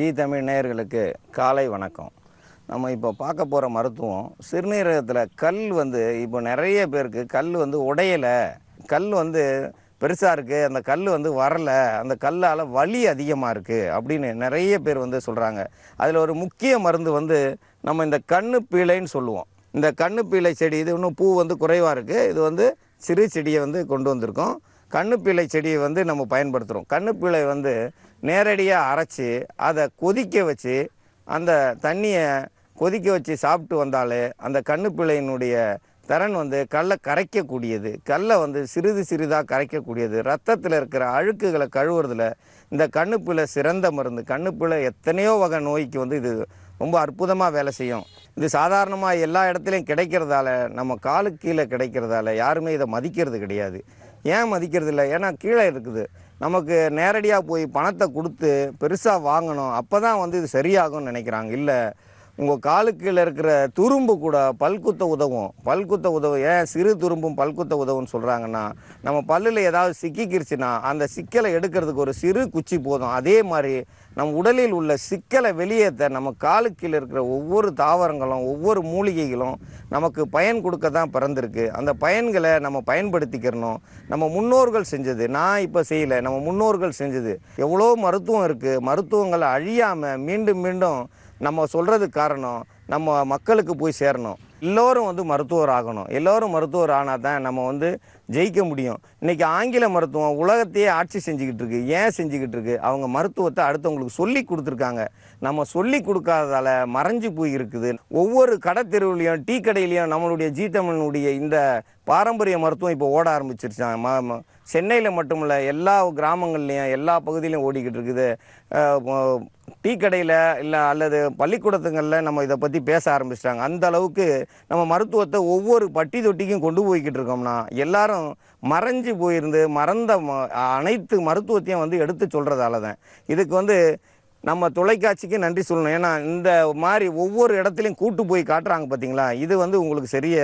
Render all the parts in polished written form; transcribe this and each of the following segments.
G Tamil நேயர்களுக்கு காலை வணக்கம். நம்ம இப்போ பார்க்க போகிற மருத்துவம் சிறுநீரகத்தில் கல் இப்போ நிறைய பேருக்கு கல் உடையலை, கல் பெருசாக இருக்குது, அந்த கல் வரலை, அந்த கல்லால் வலி அதிகமாக இருக்குது அப்படின்னு நிறைய பேர் சொல்கிறாங்க. அதில் ஒரு முக்கிய மருந்து நம்ம இந்த கண்ணு பீளைன்னு சொல்லுவோம். இந்த கண்ணு பீளை செடி இது இன்னும் பூ குறைவாக இருக்குது. இது சிறு செடியை கொண்டு வந்திருக்கோம். கண்ணு பீளை செடியை நம்ம பயன்படுத்துகிறோம். கண்ணு பீளை நேரடியாக அரைச்சி அதை கொதிக்க வச்சு அந்த தண்ணியை கொதிக்க வச்சு சாப்பிட்டு வந்தாலே அந்த கண்ணு பீளையினுடைய திறன் கல்லை கரைக்கக்கூடியது, கல்லை சிறிது சிறிதாக கரைக்கக்கூடியது, ரத்தத்தில் இருக்கிற அழுக்குகளை கழுவுறதுல இந்த கண்ணு பீளை சிறந்த மருந்து. கண்ணு பீளை எத்தனையோ வகை நோய்க்கு இது ரொம்ப அற்புதமாக வேலை செய்யும். இது சாதாரணமாக எல்லா இடத்துலையும் கிடைக்கிறதால, நம்ம காலுக்கு கீழே கிடைக்கிறதால யாருமே இதை மதிக்கிறது கிடையாது. ஏன் மதிக்கிறது இல்லை? ஏன்னா கீழே இருக்குது. நமக்கு நேரடியாக போய் பணத்தை கொடுத்து பெருசாக வாங்கணும், அப்போ தான் இது சரியாகும்னு நினைக்கிறாங்க. இல்லை, உங்கள் காலுக்கு கீழே இருக்கிற துரும்பு கூட பல்குத்த உதவும். பல்குத்த உதவும். ஏன் சிறு துரும்பும் பல்குத்த உதவுன்னு சொல்கிறாங்கன்னா, நம்ம பல்லில் ஏதாவது சிக்கிக்கிருச்சுன்னா அந்த சிக்கலை எடுக்கிறதுக்கு ஒரு சிறு குச்சி போதும். அதே மாதிரி நம் உடலில் உள்ள சிக்கலை வெளியேற்ற நம்ம காலுக்கு கீழே இருக்கிற ஒவ்வொரு தாவரங்களும் ஒவ்வொரு மூலிகைகளும் நமக்கு பயன் கொடுக்க தான் பிறந்திருக்கு. அந்த பயன்களை நம்ம பயன்படுத்திக்கிறணும். நம்ம முன்னோர்கள் செஞ்சது நான் இப்போ செய்யலை, நம்ம முன்னோர்கள் செஞ்சது. எவ்வளோ மருத்துவம் இருக்குது. மருத்துவங்களை அழியாமல் மீண்டும் மீண்டும் நம்ம சொல்கிறதுக்கு காரணம் நம்ம மக்களுக்கு போய் சேரணும். எல்லோரும் மருத்துவர் ஆகணும். எல்லோரும் மருத்துவர் ஆனால் தான் நம்ம ஜெயிக்க முடியும். இன்றைக்கி ஆங்கில மருத்துவம் உலகத்தையே ஆட்சி செஞ்சுக்கிட்டு இருக்கு. ஏன் செஞ்சுக்கிட்டு இருக்கு? அவங்க மருத்துவத்தை அடுத்தவங்களுக்கு சொல்லி கொடுத்துருக்காங்க. நம்ம சொல்லி கொடுக்காததால் மறைஞ்சு போய் இருக்குது. ஒவ்வொரு கடை தெருவுலையும் டீ கடையிலையும் நம்மளுடைய ஜி தமிழனுடைய இந்த பாரம்பரிய மருத்துவம் இப்போ ஓட ஆரம்பிச்சிருச்சாங்க. சென்னையில் மட்டுமில்ல, எல்லா கிராமங்கள்லேயும் எல்லா பகுதியிலையும் ஓடிக்கிட்டு இருக்குது. டீ கடையில் இல்லை அல்லது பள்ளிக்கூடத்துங்களில் நம்ம இதை பற்றி பேச ஆரம்பிச்சிட்டாங்க. அந்த அளவுக்கு நம்ம மருத்துவத்தை ஒவ்வொரு பட்டி தொட்டிக்கும் கொண்டு போய்கிட்டு இருக்கோம்னா எல்லாரும் மறைஞ்சு போயிருந்து மறந்த அனைத்து மருத்துவத்தையும் எடுத்து சொல்கிறதால தான் இதுக்கு நம்ம தொலைக்காட்சிக்கு நன்றி சொல்லணும். ஏன்னா இந்த மாதிரி ஒவ்வொரு இடத்துலையும் கூட்டு போய் காட்டுறாங்க பார்த்தீங்களா, இது உங்களுக்கு சரிய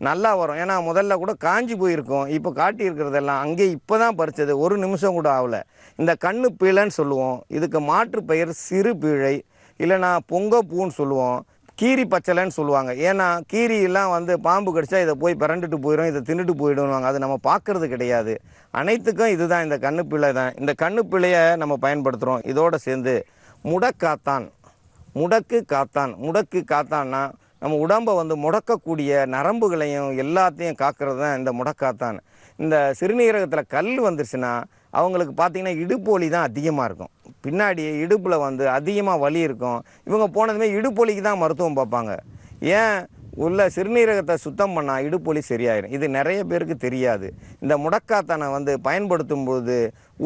நல்லா வரும். ஏன்னா முதல்ல கூட காஞ்சி போயிருக்கும், இப்போ காட்டி இருக்கிறதெல்லாம் அங்கே இப்போ தான் பறிச்சது, ஒரு நிமிஷம் கூட ஆகலை. இந்த கண்ணு பீளைன்னு சொல்லுவோம். இதுக்கு மாற்று பெயர் சிறு பீழை, இல்லைனா பொங்கப்பூன்னு சொல்லுவோம், கீரி பச்சலைன்னு சொல்லுவாங்க. ஏன்னா கீரியெல்லாம் பாம்பு கடிச்சா இதை போய் பிறண்டுட்டு போயிடும், இதை தின்னுட்டு போயிடுவாங்க. அது நம்ம பார்க்கறது கிடையாது. அனைத்துக்கும் இதுதான், இந்த கண்ணு பிள்ளை தான். இந்த கண்ணு பிள்ளையை நம்ம பயன்படுத்துகிறோம். இதோடு சேர்ந்து முடக்காத்தான், முடக்கு காத்தான். முடக்கு காத்தான்னா நம்ம உடம்பை முடக்கக்கூடிய நரம்புகளையும் எல்லாத்தையும் காக்கிறது தான் இந்த முடக்காத்தான். இந்த சிறுநீரகத்தில் கல் வந்துருச்சுன்னா அவங்களுக்கு பார்த்திங்கன்னா இடுப்பு வலி தான் அதிகமாக இருக்கும். பின்னாடி இடுப்பில் அதிகமாக வலி இருக்கும். இவங்க போனதுமே இடுப்பு வலிக்கு தான் மருத்துவம் பார்ப்பாங்க. ஏன்? உள்ள சிறுநீரகத்தை சுத்தம் பண்ணால் இடுப்பு வலி சரியாயிடும். இது நிறைய பேருக்கு தெரியாது. இந்த முடக்காத்தானை பயன்படுத்தும் போது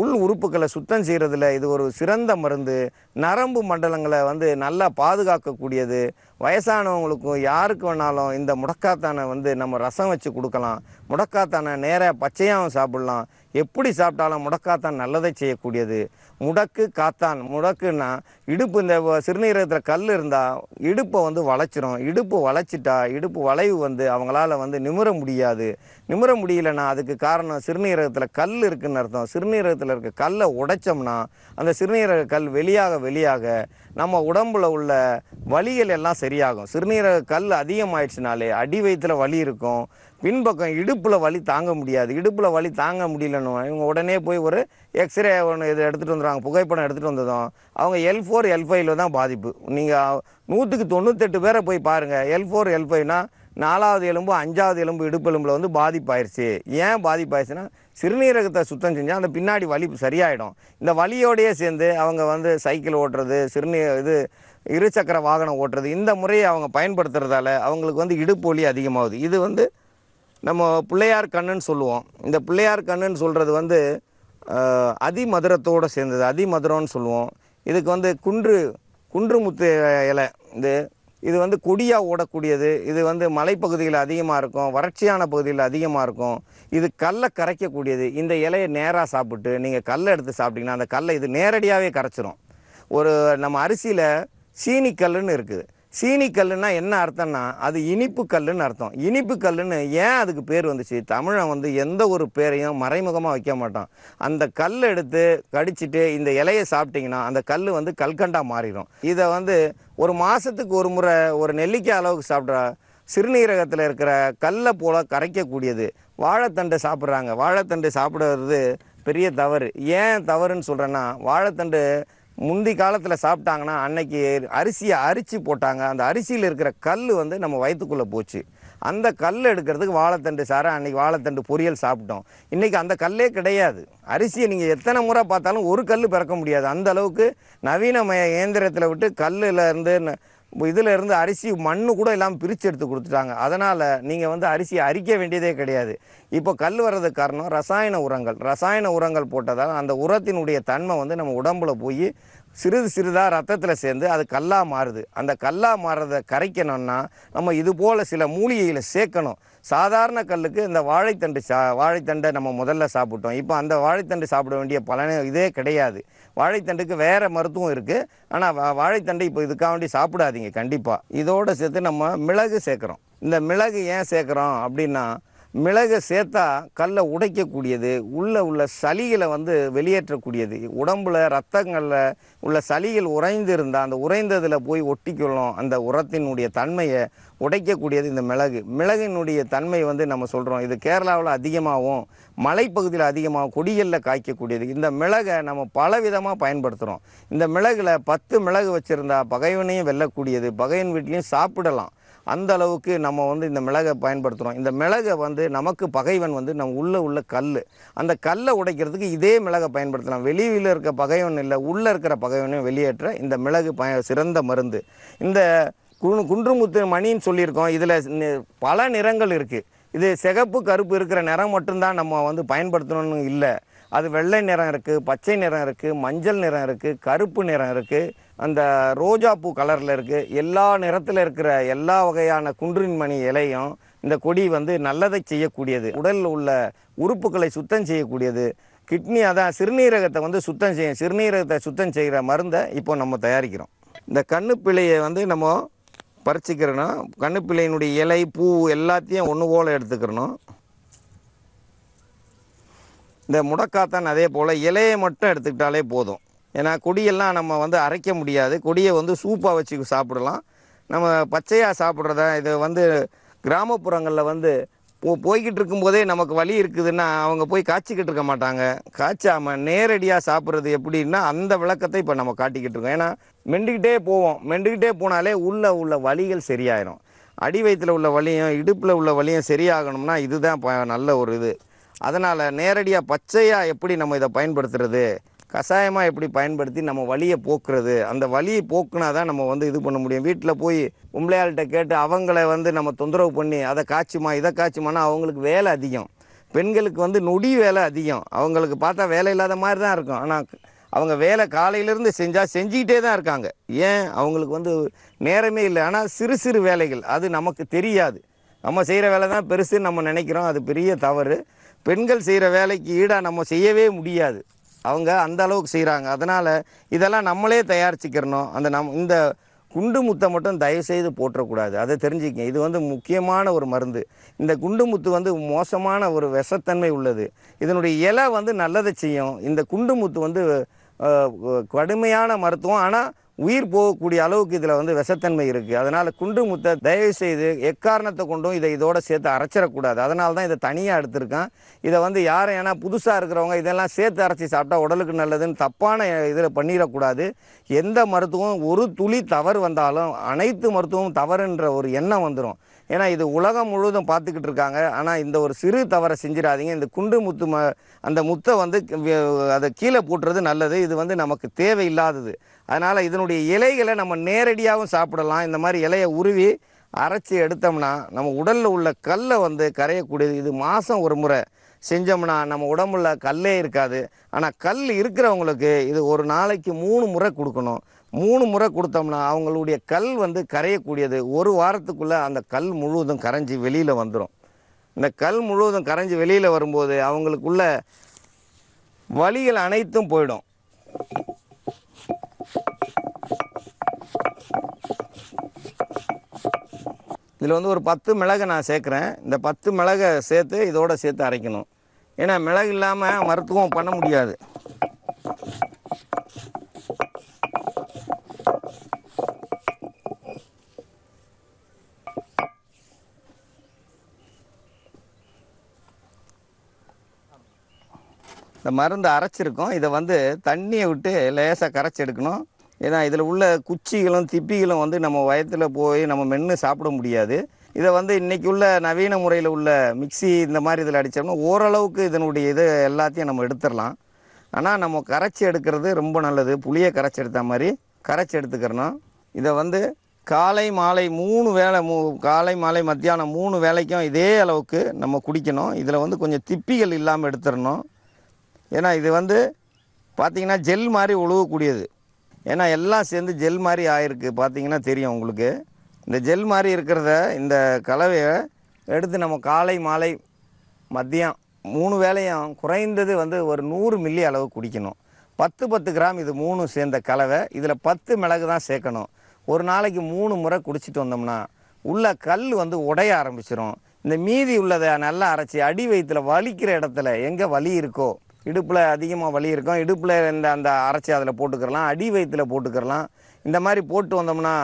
உள் உறுப்புகளை சுத்தம் செய்கிறதுல இது ஒரு சிறந்த மருந்து. நரம்பு மண்டலங்களை நல்லா பாதுகாக்கக்கூடியது. வயசானவங்களுக்கும் யாருக்கு வேணாலும் இந்த முடக்காத்தானை நம்ம ரசம் வச்சு கொடுக்கலாம். முடக்காத்தானை நேராக பச்சையாகவும் சாப்பிட்லாம். எப்படி சாப்பிட்டாலும் முடக்காத்தான் நல்லதை செய்யக்கூடியது. முடக்கு காத்தான். முடக்குன்னா இடுப்பு, இந்த சிறுநீரகத்தில் கல் இருந்தால் இடுப்பை வளைச்சிரும். இடுப்பு வளைச்சிட்டா இடுப்பு வளைவு அவங்களால நிமிர முடியாது. நிமிர முடியலன்னா அதுக்கு காரணம் சிறுநீரகத்தில் கல் இருக்குதுன்னு அர்த்தம். சிறுநீரகத்தில் இருக்க கல்லை உடைச்சோம்னா அந்த சிறுநீரக கல் வெளியாக வெளியாக நம்ம உடம்புல உள்ள வலிகள் எல்லாம் சரியாகும். சிறுநீரக கல் அதிகமாயிடுச்சுனாலே அடி வயிற்றில் வலி இருக்கும். பின்பக்கம் இடுப்பில் வலி தாங்க முடியாது. இடுப்பில் வலி தாங்க முடியலன்னு இவங்க உடனே போய் ஒரு எக்ஸ்ரே ஒன்று இது எடுத்துகிட்டு வந்துடுவாங்க. புகைப்படம் எடுத்துகிட்டு வந்ததும் அவங்க L4 L5 தான் பாதிப்பு. நீங்கள் 100க்கு 98 பேரை போய் பாருங்கள். L4 L5னா 4வது எலும்பு 5வது எலும்பு இடுப்பு எலும்பில் பாதிப்பாயிருச்சு. ஏன் பாதிப்பாயிருச்சுன்னா சிறுநீரகத்தை சுத்தம் செஞ்சால் அந்த பின்னாடி வலி சரியாயிடும். இந்த வலியோடையே சேர்ந்து அவங்க சைக்கிள் ஓட்டுறது, இது இருசக்கர வாகனம் ஓட்டுறது, இந்த முறையை அவங்க பயன்படுத்துறதால அவங்களுக்கு இடுப்பு வலி அதிகமாகுது. இது நம்ம பிள்ளையார் கண்ணுன்னு சொல்லுவோம். இந்த பிள்ளையார் கண்ணுன்னு சொல்கிறது அதிமதுரத்தோடு சேர்ந்தது, அதிமதுரம்னு சொல்லுவோம். இதுக்கு குன்றுமுத்து இலை, இது கொடியாக ஓடக்கூடியது. இது மலைப்பகுதியில் அதிகமாக இருக்கும், வறட்சியான பகுதியில் அதிகமாக இருக்கும். இது கல்லை கரைக்கக்கூடியது. இந்த இலையை நேராக சாப்பிட்டு நீங்கள் கல்லை எடுத்து சாப்பிட்டீங்கன்னா அந்த கல்லை இது நேரடியாகவே கரைச்சிரும். ஒரு நம்ம அரிசியில் சீனி கல்லுன்னு இருக்குது. சீனி கல்லுன்னா என்ன அர்த்தம்னா அது இனிப்பு கல்லுன்னு அர்த்தம். இனிப்பு கல்லுன்னு ஏன் அதுக்கு பேர் வந்துச்சு? தமிழன் வந்து எந்த ஒரு பேரையும் மறைமுகமாக வைக்க மாட்டான். அந்த கல் எடுத்து கடிச்சிட்டு இந்த இலையை சாப்பிட்டிங்கன்னா அந்த கல் வந்து கல்கண்டா மாறிடும். இதை வந்து ஒரு மாதத்துக்கு ஒரு முறை ஒரு நெல்லிக்காய் அளவுக்கு சாப்பிட்றா சிறுநீரகத்தில் இருக்கிற கல்லை போல் கரைக்கக்கூடியது. வாழைத்தண்டு சாப்பிட்றாங்க. வாழைத்தண்டு சாப்பிடுறது பெரிய தவறு. ஏன் தவறுன்னு சொல்கிறேன்னா, வாழைத்தண்டு முந்தி காலத்தில் சாப்பிட்டாங்கன்னா அன்னைக்கு அரிசியை அரிச்சு போட்டாங்க. அந்த அரிசியில் இருக்கிற கல் வந்து நம்ம வயிற்றுக்குள்ளே போச்சு. அந்த கல் எடுக்கிறதுக்கு வாழைத்தண்டு சாரை அன்றைக்கி வாழைத்தண்டு பொரியல் சாப்பிட்டோம். இன்றைக்கி அந்த கல்லே கிடையாது. அரிசியை நீங்கள் எத்தனை முறை பார்த்தாலும் ஒரு கல் பிறக்க முடியாது. அந்த அளவுக்கு நவீனமய இயந்திரத்தில் விட்டு கல்லில் இருந்து இதில் இருந்து அரிசி மண்ணு கூட இல்லாமல் பிரித்து எடுத்து கொடுத்துட்டாங்க. அதனால் நீங்கள் வந்து அரிசியை அரிக்க வேண்டியதே கிடையாது. இப்போ கல் வர்றதுக்கு காரணம் ரசாயன உரங்கள் போட்டதால் அந்த உரத்தினுடைய தன்மை வந்து நம்ம உடம்புல போய் சிறிதாக ரத்தத்தில் சேர்ந்து அது கல்லாக மாறுது. அந்த கல்லாக மாறுறதை கரைக்கணும்னா நம்ம இது போல் சில மூலிகைகளை சேர்க்கணும். சாதாரண கல்லுக்கு இந்த வாழைத்தண்டை நம்ம முதல்ல சாப்பிட்டோம். இப்போ அந்த வாழைத்தண்டு சாப்பிட வேண்டிய பலனே இதே கிடையாது. வாழைத்தண்டுக்கு வேறு மருத்துவம் இருக்குது. ஆனால் வாழைத்தண்டை இப்போ இதுக்காக வேண்டி சாப்பிடாதீங்க கண்டிப்பாக. இதோடு சேர்த்து நம்ம மிளகு சேர்க்குறோம். இந்த மிளகு ஏன் சேர்க்குறோம் அப்படின்னா, மிளகு சேர்த்தா கல்லை உடைக்கக்கூடியது, உள்ள சளிகளை வந்து வெளியேற்றக்கூடியது. உடம்புல ரத்தங்களில் உள்ள சளிகள் உறைந்து இருந்தால் அந்த உறைந்ததில் போய் ஒட்டிக்கொள்ளும். அந்த உரத்தினுடைய தன்மையை உடைக்கக்கூடியது இந்த மிளகினுடைய தன்மை வந்து நம்ம சொல்கிறோம். இது கேரளாவில் அதிகமாகவும் மலைப்பகுதியில் அதிகமாகவும் கொடிகளில் காய்க்கக்கூடியது. இந்த மிளகை நம்ம பல விதமாக பயன்படுத்துகிறோம். இந்த மிளகில் 10 மிளகு வச்சுருந்தா பகைவனையும் வெல்லக்கூடியது. பகைவன் வீட்லேயும் சாப்பிடலாம். அந்த அளவுக்கு நம்ம வந்து இந்த மிளகை பயன்படுத்துகிறோம். இந்த மிளகை வந்து நமக்கு பகைவன் வந்து நம்ம உள்ள கல். அந்த கல்லை உடைக்கிறதுக்கு இதே மிளகை பயன்படுத்தலாம். வெளியில் இருக்க பகைவன் இல்லை, உள்ளே இருக்கிற பகைவனையும் வெளியேற்ற இந்த மிளகு சிறந்த மருந்து. இந்த குன்றுமுத்து மணின்னு சொல்லியிருக்கோம். இதில் பல நிறங்கள் இருக்குது. இது சிகப்பு கருப்பு இருக்கிற நிறம் மட்டும்தான் நம்ம வந்து பயன்படுத்தணும்னு இல்லை. அது வெள்ளை நிறம் இருக்குது, பச்சை நிறம் இருக்குது, மஞ்சள் நிறம் இருக்குது, கருப்பு நிறம் இருக்குது, அந்த ரோஜாப்பூ கலரில் இருக்குது. எல்லா நிறத்தில் இருக்கிற எல்லா வகையான குன்றின் மணி இலையும் இந்த கொடி வந்து நல்லதை செய்யக்கூடியது. உடலில் உள்ள உறுப்புகளை சுத்தம் செய்யக்கூடியது. கிட்னி அதான் சிறுநீரகத்தை வந்து சுத்தம் செய்யும். சிறுநீரகத்தை சுத்தம் செய்கிற மருந்தை இப்போ நம்ம தயாரிக்கிறோம். இந்த கண்ணுப்பிள்ளையை வந்து நம்ம பறிச்சிக்கிறணும். கண்ணுப்பிள்ளையினுடைய இலை பூ எல்லாத்தையும் ஒன்று போல் எடுத்துக்கிறணும். இந்த முடக்காத்தான் அதே போல் இலையை மட்டும் எடுத்துக்கிட்டாலே போதும். ஏன்னா கொடியெல்லாம் நம்ம வந்து அரைக்க முடியாது. கொடியை வந்து சூப்பாக வச்சு சாப்பிடலாம். நம்ம பச்சையாக சாப்பிட்றத இது வந்து கிராமப்புறங்களில் வந்து போய்கிட்டு இருக்கும்போதே நமக்கு வலி இருக்குதுன்னா அவங்க போய் காய்ச்சிக்கிட்டு இருக்க மாட்டாங்க. காய்ச்சாமல் நேரடியாக சாப்பிட்றது எப்படின்னா அந்த விளக்கத்தை இப்போ நம்ம காட்டிக்கிட்டு இருக்கோம். ஏன்னா மெண்டுக்கிட்டே போனாலே உள்ள வலிகள் சரியாயிடும். அடி வயிற்றில் உள்ள வலியும் இடுப்பில் உள்ள வலியும் சரியாகணும்னா இதுதான் நல்ல ஒரு இது. அதனால் நேரடியாக பச்சையாக எப்படி நம்ம இதை பயன்படுத்துறது, கஷாயமாக எப்படி பயன்படுத்தி நம்ம வலியை போக்குறது, அந்த வலியை போக்குனா தான் நம்ம வந்து இது பண்ண முடியும். வீட்டில் போய் பொம்பளையாள்கிட்ட கேட்டு அவங்கள வந்து நம்ம தொந்தரவு பண்ணி அதை காய்ச்சுமா இதை காய்ச்சுமானா அவங்களுக்கு வேலை அதிகம். பெண்களுக்கு வந்து நொடி வேலை அதிகம். அவங்களுக்கு பார்த்தா வேலை இல்லாத மாதிரி தான் இருக்கும். ஆனால் அவங்க வேலை காலையிலேருந்து செஞ்சுக்கிட்டே தான் இருக்காங்க. ஏன்? அவங்களுக்கு வந்து நேரமே இல்லை. ஆனால் சிறு வேலைகள் அது நமக்கு தெரியாது. நம்ம செய்கிற வேலை தான் பெருசுன்னு நம்ம நினைக்கிறோம். அது பெரிய தவறு. பெண்கள் செய்கிற வேலைக்கு ஈடாக நம்ம செய்யவே முடியாது. அவங்க அந்த அளவுக்கு செய்கிறாங்க. அதனால் இதெல்லாம் நம்மளே தயாரிச்சுக்கிறணும். இந்த குண்டு முத்தை மட்டும் தயவுசெய்து போற்றக்கூடாது. அதை தெரிஞ்சுக்கங்க. இது வந்து முக்கியமான ஒரு மருந்து. இந்த குண்டு முத்து வந்து மோசமான ஒரு விஷத்தன்மை உள்ளது. இதனுடைய இலை வந்து நல்லதை செய்யும். இந்த குண்டு முத்து வந்து கடுமையான மருத்துவம். ஆனால் உயிர் போகக்கூடிய அளவுக்கு இதில் வந்து விஷத்தன்மை இருக்குது. அதனால் குண்டு முத்தை தயவுசெய்து எக்காரணத்தை கொண்டும் இதோடு சேர்த்து அரைச்சிடக்கூடாது. அதனால தான் இதை தனியாக எடுத்திருக்கேன். இதை வந்து யாரும் ஏன்னா புதுசாக இருக்கிறவங்க இதெல்லாம் சேர்த்து அரைச்சி சாப்பிட்டா உடலுக்கு நல்லதுன்னு தப்பான இதில் பண்ணிடக்கூடாது. எந்த மருத்துவம் ஒரு துளி தவறு வந்தாலும் அனைத்து மருத்துவமும் தவறுன்ற ஒரு எண்ணம் வந்துடும். ஏன்னா இது உலகம் முழுவதும் பார்த்துக்கிட்டு இருக்காங்க. ஆனால் இந்த ஒரு சிறு தவறை செஞ்சிடாதீங்க. இந்த குண்டு முத்து அந்த முத்தை வந்து அதை கீழே போட்டுறது நல்லது. இது வந்து நமக்கு தேவையில்லாதது. அதனால் இதனுடைய இலைகளை நம்ம நேரடியாகவும் சாப்பிடலாம். இந்த மாதிரி இலையை உருவி அரைச்சி எடுத்தோம்னா நம்ம உடலில் உள்ள கல்லை வந்து கரையக்கூடியது. இது மாதம் ஒரு முறை செஞ்சோம்னா நம்ம உடம்புல கல்லே இருக்காது. ஆனால் கல் இருக்கிறவங்களுக்கு இது ஒரு நாளைக்கு 3 முறை கொடுக்கணும். 3 முறை கொடுத்தோம்னா அவங்களுடைய கல் வந்து கரையக்கூடியது. ஒரு வாரத்துக்குள்ளே அந்த கல் முழுவதும் கரைஞ்சி வெளியில் வந்துடும். இந்த கல் முழுவதும் கரைஞ்சி வெளியில் வரும்போது அவங்களுக்குள்ள வலிகள் அனைத்தும் போயிடும். இதில் வந்து ஒரு 10 மிளகை நான் சேர்க்குறேன். இந்த 10 மிளகை சேர்த்து இதோட சேர்த்து அரைக்கணும். ஏன்னா மிளகு இல்லாமல் மருத்துவம் பண்ண முடியாது. இந்த மருந்து அரைச்சிருக்கோம். இதை வந்து தண்ணியை விட்டு லேசாக கரைச்சி எடுக்கணும். ஏன்னா இதில் உள்ள குச்சிகளும் திப்பிகளும் வந்து நம்ம வயத்தில் போய் நம்ம மென்று சாப்பிட முடியாது. இதை வந்து இன்றைக்கி உள்ள நவீன முறையில் உள்ள மிக்சி இந்த மாதிரி இதில் அடித்தோம்னா ஓரளவுக்கு இதனுடைய இது எல்லாத்தையும் நம்ம எடுத்துடலாம். ஆனால் நம்ம கரைச்சி எடுக்கிறது ரொம்ப நல்லது. புளியை கரைச்சி எடுத்த மாதிரி கரைச்சி எடுத்துக்கிறணும். இதை வந்து காலை மாலை 3 வேளை காலை மாலை மத்தியானம் 3 வேளைக்கும் இதே அளவுக்கு நம்ம குடிக்கணும். இதில் வந்து கொஞ்சம் திப்பிகள் இல்லாமல் எடுத்துடணும். ஏன்னா இது வந்து பார்த்திங்கன்னா ஜெல் மாதிரி ஒழுகக்கூடியது. ஏன்னா எல்லாம் சேர்ந்து ஜெல் மாதிரி ஆயிருக்கு. பார்த்திங்கன்னா தெரியும் உங்களுக்கு. இந்த ஜெல் மாதிரி இருக்கிறத இந்த கலவையை எடுத்து நம்ம காலை மாலை மதியம் 3 வேளையும் குறைந்தது வந்து ஒரு 100 மில்லி அளவு குடிக்கணும். 10 கிராம் இது 3 சேர்ந்த கலவை. இதில் 10 மிளகு தான் சேர்க்கணும். ஒரு நாளைக்கு 3 முறை குடிச்சிட்டு வந்தோம்னா உள்ள கல் வந்து உடைய ஆரம்பிச்சிடும். இந்த மீதி உள்ளதை நல்லா அரைச்சி அடி வயிற்றில் வலிக்கிற இடத்துல எங்கே வலி இருக்கோ, இடுப்பில் அதிகமாக வலி இருக்கும், இடுப்பில் அந்த அரைச்சி அதில் போட்டுக்கிறலாம், அடி வயிற்றில் போட்டுக்கிறலாம். இந்த மாதிரி போட்டு வந்தோம்னா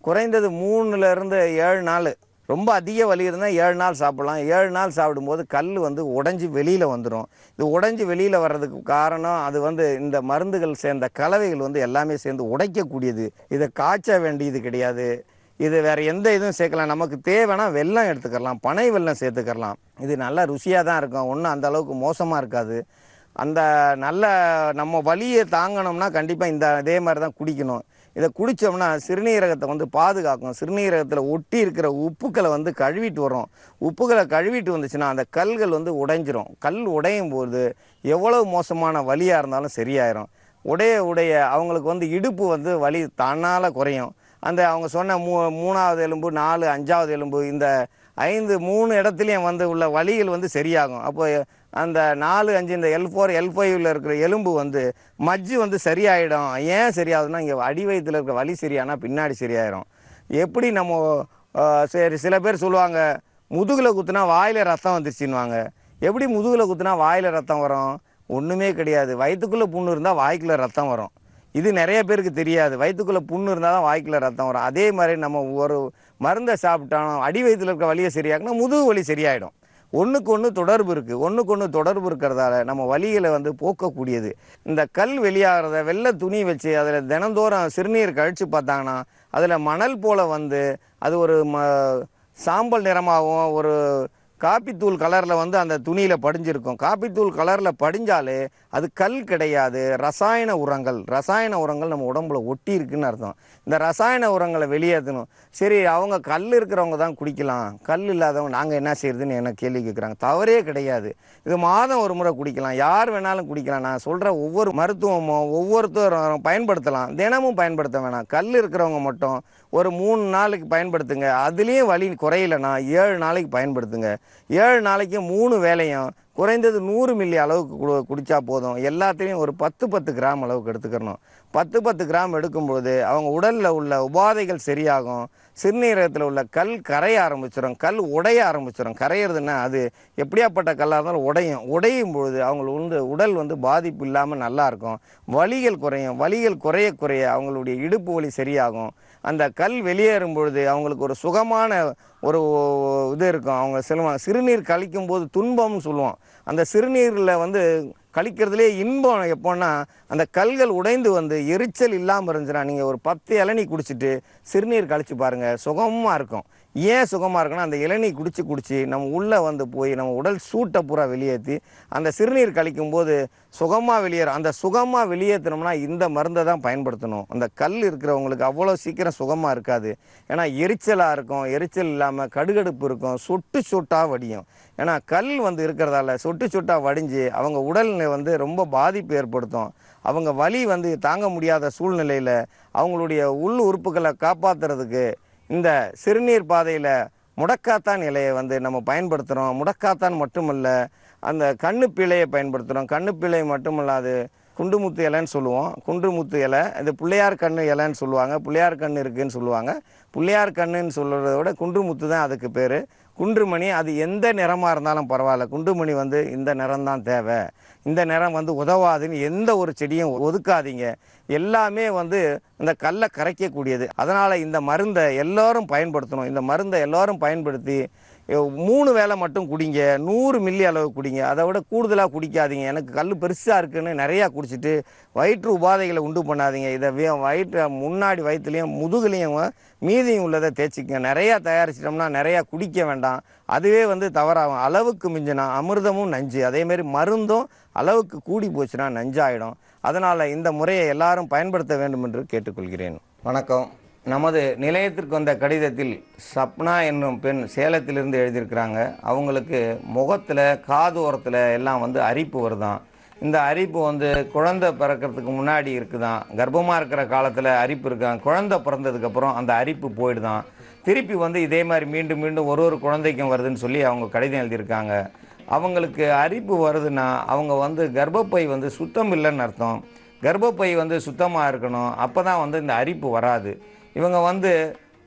குறைந்தது 3லேருந்து 7 நாள், ரொம்ப அதிக வலி இருந்தால் 7 நாள் சாப்பிட்லாம். 7 நாள் சாப்பிடும்போது கல் வந்து உடஞ்சி வெளியில் வந்துடும். இது உடஞ்சி வெளியில் வர்றதுக்கு காரணம் அது வந்து இந்த மருந்துகள் சேர்ந்த கலவைகள் வந்து எல்லாமே சேர்ந்து உடைக்கக்கூடியது. இதை காய்ச்ச வேண்டியது கிடையாது. இது வேறு எந்த இதுவும் சேர்க்கலாம். நமக்கு தேவைன்னா வெல்லம் எடுத்துக்கலாம், பனை வெல்லம் சேர்த்துக்கலாம். இது நல்லா ருசியாக தான் இருக்கும். ஒன்றும் அந்த அளவுக்கு மோசமாக இருக்காது. அந்த நல்ல நம்ம வலியை தாங்கணும்னா கண்டிப்பாக இதே மாதிரி தான் குடிக்கணும். இதை குடித்தோம்னா சிறுநீரகத்தை வந்து பாதுகாக்கும். சிறுநீரகத்தில் ஒட்டி இருக்கிற உப்புக்களை வந்து கழுவிட்டு வரும். உப்புகளை கழுவிட்டு வந்துச்சுன்னா அந்த கல்கள் வந்து உடைஞ்சிரும். கல் உடையும் போது எவ்வளவு மோசமான வலியாக இருந்தாலும் சரியாயிரும். உடைய அவங்களுக்கு வந்து இடுப்பு வந்து வலி தன்னால் குறையும். அந்த அவங்க சொன்ன 3வது எலும்பு 4 5வது எலும்பு இந்த 3 இடத்துலையும் வந்து உள்ள வலிகள் வந்து சரியாகும். அப்போ அந்த 4 5 இந்த L4 L5ல் இருக்கிற எலும்பு வந்து மஜ்ஜு வந்து சரியாயிடும். ஏன் சரியாகுதுன்னா இங்கே அடி வயிற்றில் இருக்கிற வலி சரியானா பின்னாடி சரியாயிடும். எப்படி நம்ம சரி சில பேர் சொல்லுவாங்க முதுகில் குத்துனா வாயில் ரத்தம் வந்துருச்சுன்னுவாங்க. எப்படி முதுகில் குத்துனா வாயில் ரத்தம் வரும்? ஒன்றுமே கிடையாது. வயிற்றுக்குள்ளே புண்ணு இருந்தால் வாய்க்குள்ளே ரத்தம் வரும். இது நிறைய பேருக்கு தெரியாது. வயிற்றுக்குள்ளே புண்ணு இருந்தால் தான் வாய்க்குள்ளே ரத்தம் வரும். அதே மாதிரி நம்ம ஒரு மருந்தை சாப்பிட்டாலும் அடி வயிற்றில் இருக்கிற வலியை சரியாக்குனா முதுகு வலி சரியாயிடும். ஒன்றுக்கு ஒன்று தொடர்பு இருக்குது. ஒன்றுக்கு ஒன்று தொடர்பு இருக்கிறதால நம்ம வலிகளை வந்து போக்கக்கூடியது. இந்த கல் வெளியாகிறத வெள்ளை துணி வச்சு அதில் தினந்தோறும் சிறுநீர் கழித்து பார்த்தாங்கன்னா அதில் மணல் போல் வந்து அது ஒரு சாம்பல் நிறமாகவும் ஒரு காப்பித்தூள் கலரில் வந்து அந்த துணியில் படிஞ்சிருக்கும். காப்பித்தூள் கலரில் படிஞ்சாலே அது கல் கிடையாது, ரசாயன உரங்கள். ரசாயன உரங்கள் நம்ம உடம்புல ஒட்டி இருக்குன்னு அர்த்தம். இந்த ரசாயன உரங்களை வெளியேற்றணும். சரி, அவங்க கல் இருக்கிறவங்க தான் குடிக்கலாம், கல் இல்லாதவங்க நாங்கள் என்ன செய்யறதுன்னு என்ன கேள்வி கேட்குறாங்க. தவறே கிடையாது. இது மாதம் ஒரு முறை குடிக்கலாம், யார் வேணாலும் குடிக்கலாம். நான் சொல்கிற ஒவ்வொரு மருத்துவமும் ஒவ்வொருத்தரும் பயன்படுத்தலாம், தினமும் பயன்படுத்த வேணாம். கல் இருக்கிறவங்க மட்டும் ஒரு 3 நாளைக்கு பயன்படுத்துங்க. அதுலேயும் வலி குறையலைன்னா 7 நாளைக்கு பயன்படுத்துங்க. 7 நாளைக்கு 3 வேளையும் குறைந்தது 100 மில்லி அளவுக்கு குடித்தா போதும். எல்லாத்தையும் ஒரு 10 கிராம் அளவுக்கு எடுத்துக்கிறணும். 10 கிராம் எடுக்கும்போது அவங்க உடலில் உள்ள உபாதைகள் சரியாகும். சிறுநீரகத்தில் உள்ள கல் கரைய ஆரம்பிச்சிடும், கல் உடைய ஆரம்பிச்சிடும். கரையிறதுன்னா அது எப்படியாப்பட்ட கல்லாக இருந்தாலும் உடையும் பொழுது அவங்களுக்கு உடல் வந்து பாதிப்பு இல்லாமல் நல்லாயிருக்கும். வலிகள் குறையும். வலிகள் குறைய குறைய அவங்களுடைய இடுப்பு வலி சரியாகும். அந்த கல் வெளியேறும் பொழுது அவங்களுக்கு ஒரு சுகமான ஒரு இது இருக்கும். அவங்க சொல்லுவாங்க சிறுநீர் கழிக்கும் போது துன்பம்னு சொல்லுவோம். அந்த சிறுநீரில் வந்து கழிக்கிறதுலே இன்பம் எப்போன்னா அந்த கல்கள் உடைந்து வந்து எரிச்சல் இல்லாமல் இருந்துச்சுன்னா நீங்கள் ஒரு 10 இளநீ குடிச்சிட்டு சிறுநீர் கழிச்சு பாருங்கள், சுகமாக இருக்கும். ஏன் சுகமாக இருக்குன்னா அந்த இளநீ குடிச்சு நம்ம உள்ளே வந்து போய் நம்ம உடல் சூட்டை பூரா வெளியேற்றி அந்த சிறுநீர் கழிக்கும் போது சுகமாக வெளியேறும். அந்த சுகமாக வெளியேற்றணும்னா இந்த மருந்தை தான் பயன்படுத்தணும். அந்த கல் இருக்கிறவங்களுக்கு அவ்வளோ சீக்கிரம் சுகமாக இருக்காது. ஏன்னா எரிச்சலாக இருக்கும், எரிச்சல் இல்லாமல் கடுகடுப்பு இருக்கும், சொட்டாக வடியும். ஏன்னா கல் வந்து இருக்கிறதால சொட்டாக வடிஞ்சு அவங்க உடல் வந்து ரொம்ப பாதிப்பு ஏற்படுத்தும். அவங்க வலி வந்து தாங்க முடியாத சூழ்நிலையில் அவங்களுடைய உள் உறுப்புகளை காப்பாற்றுறதுக்கு இந்த சிறுநீர் பாதையில் முடக்காத்தான் இலையை வந்து நம்ம பயன்படுத்துகிறோம். முடக்காத்தான் மட்டுமல்ல, அந்த கண்ணுப்பிழையை பயன்படுத்துகிறோம். கண்ணுப்பிழை மட்டுமல்லாது குண்டுமுத்து இலைன்னு சொல்லுவோம். குண்டுமுத்து இலை, இது பிள்ளையார் கண்ணு இலைன்னு சொல்லுவாங்க. பிள்ளையார் கண்ணு இருக்குதுன்னு சொல்லுவாங்க. பிள்ளையார் கண்ணுன்னு சொல்கிறத விட குன்றுமுத்து தான் அதுக்கு பேர். குன்றுமணி அது எந்த நிறமாக இருந்தாலும் பரவாயில்ல, குன்றுமணி வந்து இந்த நிறம்தான் தேவை, இந்த நிறம் வந்து உதவாதுன்னு எந்த ஒரு செடியும் ஒதுக்காதீங்க. எல்லாமே வந்து இந்த கல்லை கரைக்கக்கூடியது. அதனால் இந்த மருந்தை எல்லோரும் பயன்படுத்தணும். இந்த மருந்தை எல்லோரும் பயன்படுத்தி 3 வேளை மட்டும் குடிங்க. 100 மில்லி அளவு குடிங்க. அதை விட கூடுதலாக குடிக்காதீங்க. எனக்கு கல் பெருசாக இருக்குன்னு நிறையா குடிச்சிட்டு வயிற்று உபாதைகளை உண்டு பண்ணாதீங்க. இதை வயிற்று முன்னாடி வயிற்றுலையும் முதுகுலையும் மீதியும் உள்ளதை தேய்ச்சிக்கங்க. நிறையா தயாரிச்சிட்டோம்னா நிறையா குடிக்க வேண்டாம். அதுவே வந்து தவறாகும். அளவுக்கு மிஞ்சினா அமிர்தமும் நஞ்சு. அதேமாரி மருந்தும் அளவுக்கு கூடி போச்சுன்னா நஞ்சாயிடும். அதனால் இந்த முறையை எல்லாரும் பயன்படுத்த வேண்டும் என்று கேட்டுக்கொள்கிறேன். வணக்கம். நமது நிலையத்திற்கு வந்த கடிதத்தில் சப்னா என்னும் பெண் சேலத்திலிருந்து எழுதியிருக்கிறாங்க. அவங்களுக்கு முகத்தில் காது ஓரத்தில் எல்லாம் வந்து அரிப்பு வருதான். இந்த அரிப்பு வந்து குழந்தை பிறக்கிறதுக்கு முன்னாடி இருக்குதான். கர்ப்பமாக இருக்கிற காலத்தில் அரிப்பு இருக்கான். குழந்தை பிறந்ததுக்கப்புறம் அந்த அரிப்பு போயிடுதான். திருப்பி வந்து இதே மாதிரி மீண்டும் மீண்டும் ஒரு குழந்தைக்கும் வருதுன்னு சொல்லி அவங்க கடிதம் எழுதியிருக்காங்க. அவங்களுக்கு அரிப்பு வருதுன்னா அவங்க வந்து கர்ப்பப்பை வந்து சுத்தம் இல்லைன்னு அர்த்தம். கர்ப்பப்பை வந்து சுத்தமாக இருக்கணும். அப்போ தான் வந்து இந்த அரிப்பு வராது. இவங்க வந்து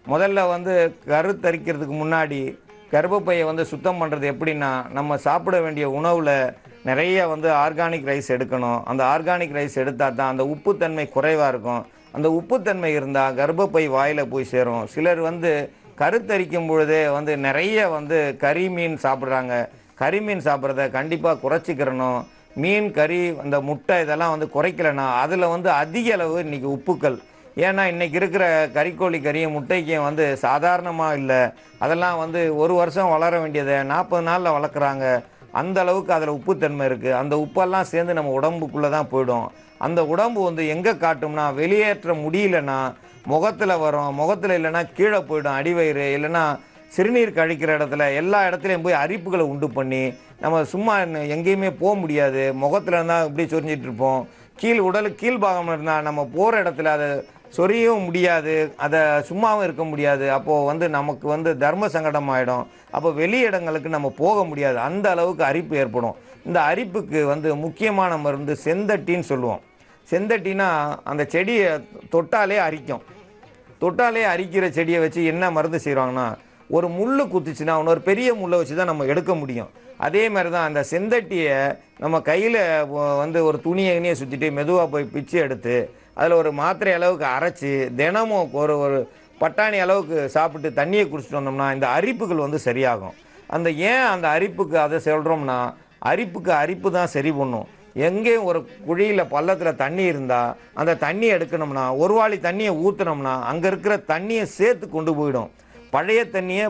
முதல்ல வந்து கருத்தரிக்கிறதுக்கு முன்னாடி கர்ப்பப்பையை வந்து சுத்தம் பண்ணுறது எப்படின்னா, நம்ம சாப்பிட வேண்டிய உணவில் நிறைய வந்து ஆர்கானிக் ரைஸ் எடுக்கணும். அந்த ஆர்கானிக் ரைஸ் எடுத்தால் தான் அந்த உப்புத்தன்மை குறைவாக இருக்கும். அந்த உப்புத்தன்மை இருந்தால் கர்ப்பப்பை வாயில் போய் சேரும். சிலர் வந்து கருத்தரிக்கும் பொழுதே வந்து நிறைய வந்து கறி மீன் சாப்பிட்றாங்க. கறி மீன் சாப்பிட்றத கண்டிப்பாக குறைச்சிக்கிறணும். மீன் கறி அந்த முட்டை இதெல்லாம் வந்து குறைக்கலைன்னா அதில் வந்து அதிக அளவு இன்றைக்கி உப்புக்கள். ஏன்னா இன்றைக்கி இருக்கிற கறிக்கோழி கறியும் முட்டைக்கும் வந்து சாதாரணமாக இல்லை. அதெல்லாம் வந்து 1 வருஷம் வளர வேண்டியதை 40 நாளில் வளர்க்குறாங்க. அந்த அளவுக்கு அதில் உப்புத்தன்மை இருக்குது. அந்த உப்பெல்லாம் சேர்ந்து நம்ம உடம்புக்குள்ளே தான் போயிடும். அந்த உடம்பு வந்து எங்கே காட்டும்னா, வெளியேற்ற முடியலன்னா முகத்தில் வரும். முகத்தில் இல்லைன்னா கீழே போயிடும், அடிவயிறு இல்லைன்னா சிறுநீர் கழிக்கிற இடத்துல எல்லா இடத்துலையும் போய் அரிப்புகளை உண்டு பண்ணி நம்ம சும்மா எங்கேயுமே போக முடியாது. முகத்தில் இருந்தால் இப்படி சொரிஞ்சிட்டு இருப்போம். உடலுக்கு கீழ்பாகம் இருந்தால் நம்ம போகிற இடத்துல அதை சொரியவும் முடியாது, அதை சும்மாவும் இருக்க முடியாது. அப்போது வந்து நமக்கு வந்து தர்ம சங்கடம் ஆகிடும். அப்போ வெளி இடங்களுக்கு நம்ம போக முடியாது. அந்த அளவுக்கு அரிப்பு ஏற்படும். இந்த அரிப்புக்கு வந்து முக்கியமான மருந்து செந்தட்டின்னு சொல்லுவோம். செந்தட்டினா அந்த செடியை தொட்டாலே அரிக்கும். தொட்டாலே அரிக்கிற செடியை வச்சு என்ன மருந்து செய்வாங்கன்னா, ஒரு முள் குத்துச்சுன்னா இன்னொரு பெரிய முள்ளை வச்சு தான் நம்ம எடுக்க முடியும். அதே மாதிரி தான் அந்த செந்தட்டியை நம்ம கையில் வந்து ஒரு துணியை சுற்றிட்டு மெதுவாக போய் பிச்சு எடுத்து அதில் ஒரு மாத்திரை அளவுக்கு அரைச்சி தினமும் ஒரு பட்டாணி அளவுக்கு சாப்பிட்டு தண்ணியை குடிச்சிட்டு வந்தோம்னா இந்த அரிப்புகள் வந்து சரியாகும். அந்த அரிப்புக்கு அதை சொல்கிறோம்னா, அரிப்புக்கு அரிப்பு தான் சரி பண்ணும். எங்கேயும் ஒரு குழியில் பள்ளத்தில் தண்ணி இருந்தால் அந்த தண்ணியை எடுக்கணும்னா ஒரு வாளி தண்ணியை ஊற்றினோம்னா அங்கே இருக்கிற தண்ணியை சேர்த்து கொண்டு போயிடும். பழைய தண்ணியை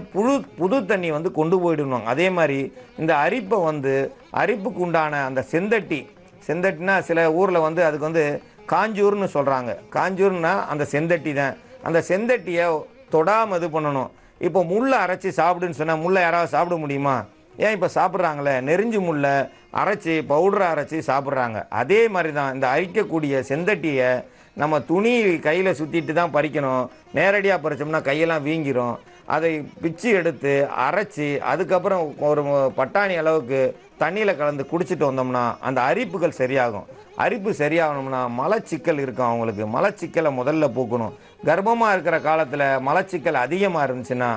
புது தண்ணி வந்து கொண்டு போயிடுவாங்க. அதே மாதிரி இந்த அரிப்பை வந்து அரிப்புக்கு உண்டான அந்த செந்தட்டினா சில ஊரில் வந்து அதுக்கு வந்து காஞ்சூர்னு சொல்கிறாங்க. காஞ்சூர்னா அந்த செந்தட்டி தான். அந்த செந்தட்டியை தொடாமல் இது பண்ணணும். இப்போ முள்ளை அரைச்சி சாப்பிடுன்னு சொன்னால் முள்ளை யாராவது சாப்பிட முடியுமா? ஏன் இப்போ சாப்பிட்றாங்களே, நெறிஞ்சு முள்ளை அரைச்சி பவுடரை அரைச்சி சாப்பிட்றாங்க. அதே மாதிரி தான் இந்த அரிக்கக்கூடிய செந்தட்டியை நம்ம துணி கையில் சுற்றிட்டு தான் பறிக்கணும். நேரடியாக பறித்தோம்னா கையெல்லாம் வீங்கிரும். அதை பிச்சு எடுத்து அரைச்சி அதுக்கப்புறம் ஒரு பட்டாணி அளவுக்கு தண்ணியில் கலந்து குடிச்சிட்டு வந்தோம்னா அந்த அரிப்புகள் சரியாகும். அரிப்பு சரியாகணும்னா மலச்சிக்கல் இருக்கும். அவங்களுக்கு மலச்சிக்கலை முதல்ல போக்கணும். கர்ப்பமாக இருக்கிற காலத்தில் மலச்சிக்கல் அதிகமாக இருந்துச்சுன்னா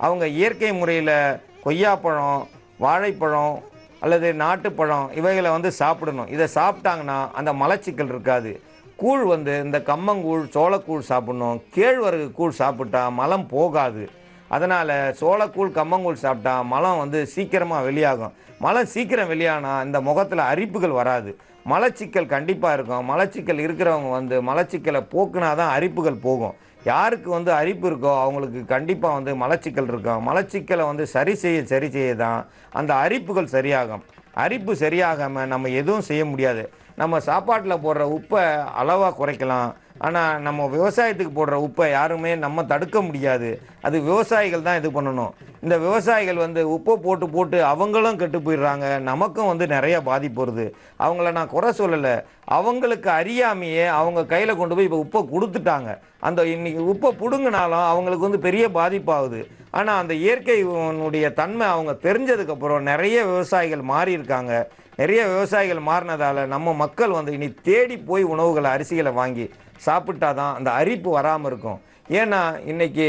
அவங்க இயற்கை முறையில் கொய்யாப்பழம், வாழைப்பழம் அல்லது நாட்டுப்பழம் இவைகளை வந்து சாப்பிடணும். இதை சாப்பிட்டாங்கன்னா அந்த மலச்சிக்கல் இருக்காது. கூழ் வந்து இந்த கம்மங்கூழ், சோளக்கூழ் சாப்பிடணும். கேழ்வரகு கூழ் சாப்பிட்டா மலம் போகாது. அதனால் சோளக்கூழ், கம்மங்கூழ் சாப்பிட்டா மலம் வந்து சீக்கிரமாக வெளியாகும். மலம் சீக்கிரம் வெளியானால் இந்த முகத்தில் அரிப்புகள் வராது. மலச்சிக்கல் கண்டிப்பாக இருக்கும். மலச்சிக்கல் இருக்கிறவங்க வந்து மலச்சிக்கலை போக்குனா தான் அரிப்புகள் போகும். யாருக்கு வந்து அரிப்பு இருக்கோ அவங்களுக்கு கண்டிப்பாக வந்து மலச்சிக்கல் இருக்கும். மலச்சிக்கலை வந்து சரி செய்ய தான் அந்த அரிப்புகள் சரியாகும். அரிப்பு சரியாகாமல் நம்ம எதுவும் செய்ய முடியாது. நம்ம சாப்பாட்டில் போடுற உப்பை அளவாக குறைக்கலாம். ஆனால் நம்ம விவசாயத்துக்கு போடுற உப்பை யாருமே நம்ம தடுக்க முடியாது. அது விவசாயிகள் தான் இது பண்ணணும். இந்த விவசாயிகள் வந்து உப்பை போட்டு அவங்களும் கெட்டு போயிடுறாங்க. நமக்கும் வந்து நிறைய பாதிப்பு வருது. அவங்கள நான் குறை சொல்லலை. அவங்களுக்கு அறியாமையே அவங்க கையில் கொண்டு போய் இப்போ உப்பை கொடுத்துட்டாங்க. அந்த இன்னைக்கு உப்பை பிடுங்கினாலும் அவங்களுக்கு வந்து பெரிய பாதிப்பாகுது. ஆனால் அந்த இயற்கையினுடைய தன்மை அவங்க தெரிஞ்சதுக்கப்புறம் நிறைய விவசாயிகள் மாறி இருக்காங்க. நிறைய விவசாயிகள் மாறினதால் நம்ம மக்கள் வந்து இனி தேடி போய் உணவுகளை, அரிசிகளை வாங்கி சாப்பிட்டா தான் அந்த அரிப்பு வராமல் இருக்கும். ஏன்னா இன்றைக்கி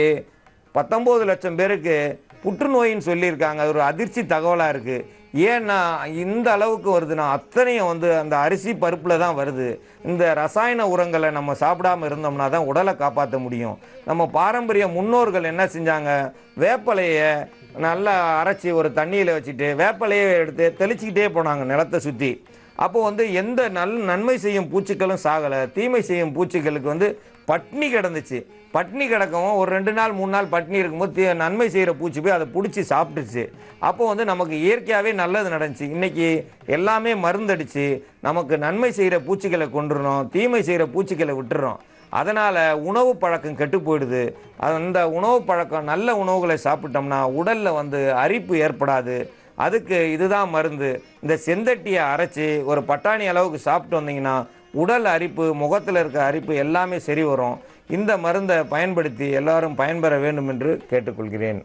19 லட்சம் பேருக்கு புற்றுநோயின்னு சொல்லியிருக்காங்க. அது ஒரு அதிர்ச்சி தகவலாக இருக்குது. ஏன்னா இந்த அளவுக்கு வருதுன்னா அத்தனையும் வந்து அந்த அரிசி பருப்பில் தான் வருது. இந்த ரசாயன உரங்களை நம்ம சாப்பிடாமல் இருந்தோம்னா தான் உடலை காப்பாற்ற முடியும். நம்ம பாரம்பரிய முன்னோர்கள் என்ன செஞ்சாங்க, வேப்பலையை நல்லா அரைச்சி ஒரு தண்ணியில் வச்சுட்டு வேப்பலையை எடுத்து தெளிச்சிக்கிட்டே போனாங்க நிலத்தை சுற்றி. அப்போ வந்து எந்த நன்மை செய்யும் பூச்சிகளும் சாகலை, தீமை செய்யும் பூச்சிகளுக்கு வந்து பட்னி கிடந்துச்சு. பட்னி கிடக்கவும் ஒரு 2 நாள் 3 நாள் பட்னி இருக்கும்போது நன்மை செய்கிற பூச்சி போய் அதை பிடிச்சி சாப்பிட்டுச்சு. அப்போ வந்து நமக்கு இயற்கையாகவே நல்லது நடந்துச்சு. இன்றைக்கி எல்லாமே மருந்தடிச்சு நமக்கு நன்மை செய்கிற பூச்சிகளை கொண்டுறோம், தீமை செய்கிற பூச்சிகளை விட்டுறோம். அதனால் உணவு பழக்கம் கெட்டு போயிடுது. அந்த உணவு பழக்கம் நல்ல உணவுகளை சாப்பிட்டோம்னா உடலில் வந்து அரிப்பு ஏற்படாது. அதுக்கு இதுதான் மருந்து. இந்த செந்தட்டியை அரைச்சி ஒரு பட்டாணி அளவுக்கு சாப்பிட்டு வந்தீங்கன்னா உடல் அரிப்பு, முகத்தில் இருக்க அரிப்பு எல்லாமே சரி வரும். இந்த மருந்தை பயன்படுத்தி எல்லாரும் பயன்பெற வேண்டும் என்று கேட்டுக்கொள்கிறேன்.